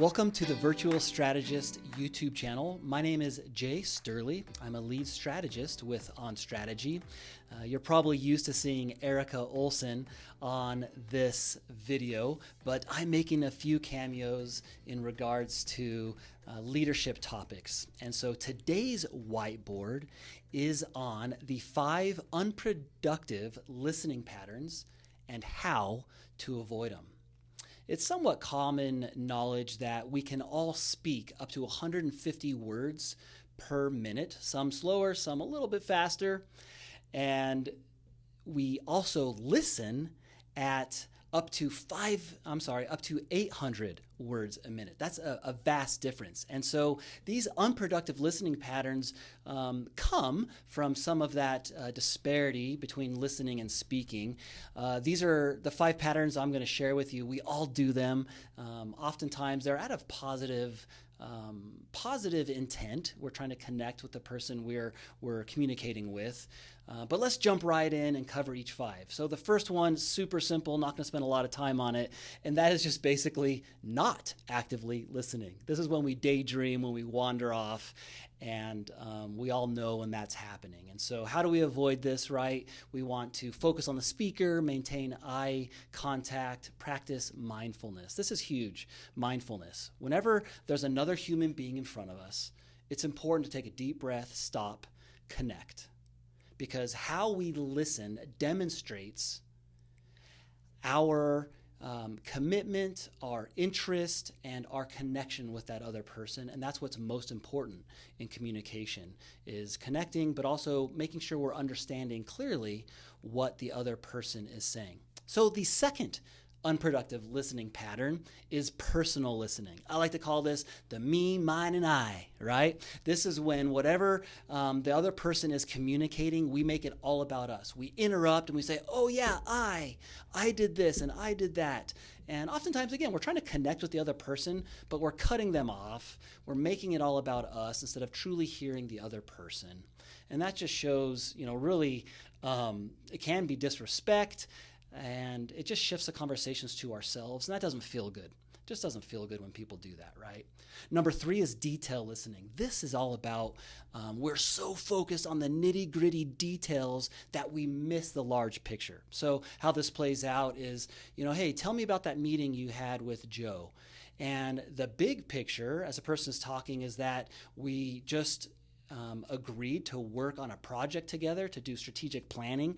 Welcome to the Virtual Strategist YouTube channel. My name is Jay Sturley. I'm a lead strategist with On Strategy. You're probably used to seeing Erica Olson on this video, but I'm making a few cameos in regards to leadership topics. And so today's whiteboard is on the 5 unproductive listening patterns and how to avoid them. It's somewhat common knowledge that we can all speak up to 150 words per minute, some slower, some a little bit faster. And we also listen at up to 800 words a minute. That's a vast difference. And so these unproductive listening patterns come from some of that disparity between listening and speaking. These are the 5 patterns I'm going to share with you. We all do them. Oftentimes they're out of positive intent. We're trying to connect with the person we're communicating with. But let's jump right in and cover each 5. So the first one, super simple, not going to spend a lot of time on it, and that is just basically not actively listening. This is when we daydream, when we wander off, and we all know when that's happening. And so how do we avoid this, right? We want to focus on the speaker, maintain eye contact, practice mindfulness. This is huge, mindfulness. Whenever there's another human being in front of us, it's important to take a deep breath, stop, connect. Because how we listen demonstrates our commitment, our interest, and our connection with that other person. And that's what's most important in communication, is connecting, but also making sure we're understanding clearly what the other person is saying. So the second unproductive listening pattern is personal listening. I like to call this the me, mine, and I, right? This is when whatever the other person is communicating, we make it all about us. We interrupt and we say, oh yeah, I did this and I did that. And oftentimes, again, we're trying to connect with the other person, but we're cutting them off. We're making it all about us instead of truly hearing the other person. And that just shows, really, it can be disrespect. And it just shifts the conversations to ourselves, and that doesn't feel good. It just doesn't feel good when people do that, right? Number 3 is detail listening. This is all about we're so focused on the nitty-gritty details that we miss the large picture. So how this plays out is, hey, tell me about that meeting you had with Joe. And the big picture, as a person is talking, is that we just agreed to work on a project together to do strategic planning,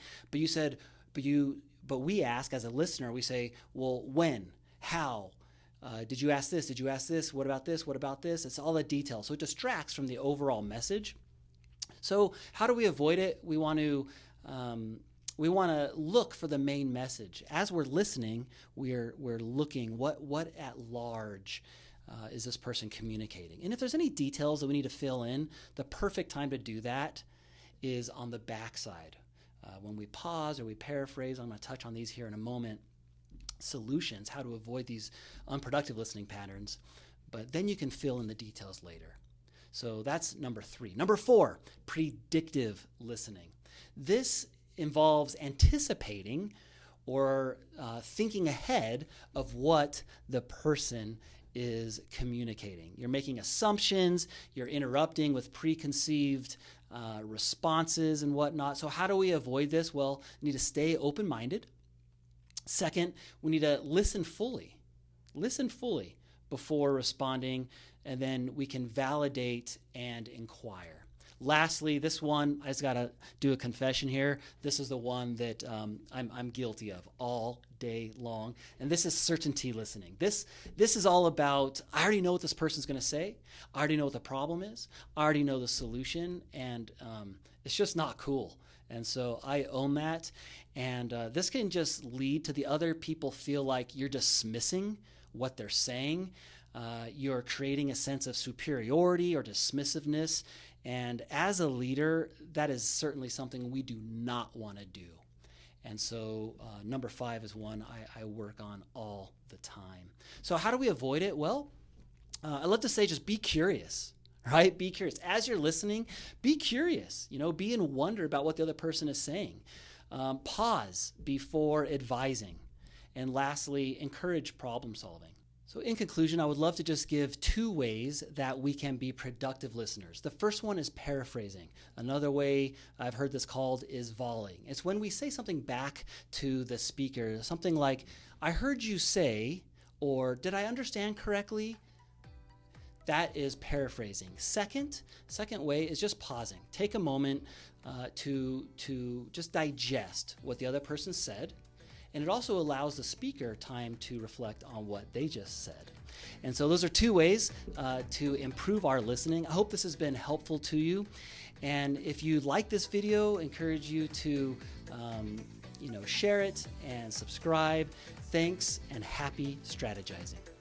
but we ask as a listener, we say, well, when, how, did you ask this? Did you ask this? What about this? What about this? It's all the details. So it distracts from the overall message. So how do we avoid it? We want to look for the main message. As we're listening, we're looking what at large is this person communicating? And if there's any details that we need to fill in, the perfect time to do that is on the backside. When we pause or we paraphrase, I'm going to touch on these here in a moment, solutions, how to avoid these unproductive listening patterns, but then you can fill in the details later. So that's number 3. Number 4, predictive listening. This involves anticipating or thinking ahead of what the person is communicating. You're making assumptions, you're interrupting with preconceived responses and whatnot. So how do we avoid this? Well, we need to stay open-minded. Second, we need to listen fully before responding, and then we can validate and inquire. Lastly, this one, I just got to do a confession here. This is the one that I'm guilty of all day long, and this is certainty listening. This is all about, I already know what this person's going to say. I already know what the problem is. I already know the solution, and it's just not cool. And so I own that, and this can just lead to the other people feel like you're dismissing what they're saying. You're creating a sense of superiority or dismissiveness. And as a leader, that is certainly something we do not want to do. And so number 5 is one I work on all the time. So how do we avoid it? Well, I love to say just be curious, right? Be curious. As you're listening, be curious. Be in wonder about what the other person is saying. Pause before advising. And lastly, encourage problem solving. So in conclusion, I would love to just give 2 ways that we can be productive listeners. The first one is paraphrasing. Another way I've heard this called is volleying. It's when we say something back to the speaker, something like, "I heard you say," or "Did I understand correctly?" That is paraphrasing. Second way is just pausing. Take a moment to just digest what the other person said. And it also allows the speaker time to reflect on what they just said. And so those are 2 ways to improve our listening. I hope this has been helpful to you. And if you like this video, I encourage you to share it and subscribe. Thanks and happy strategizing.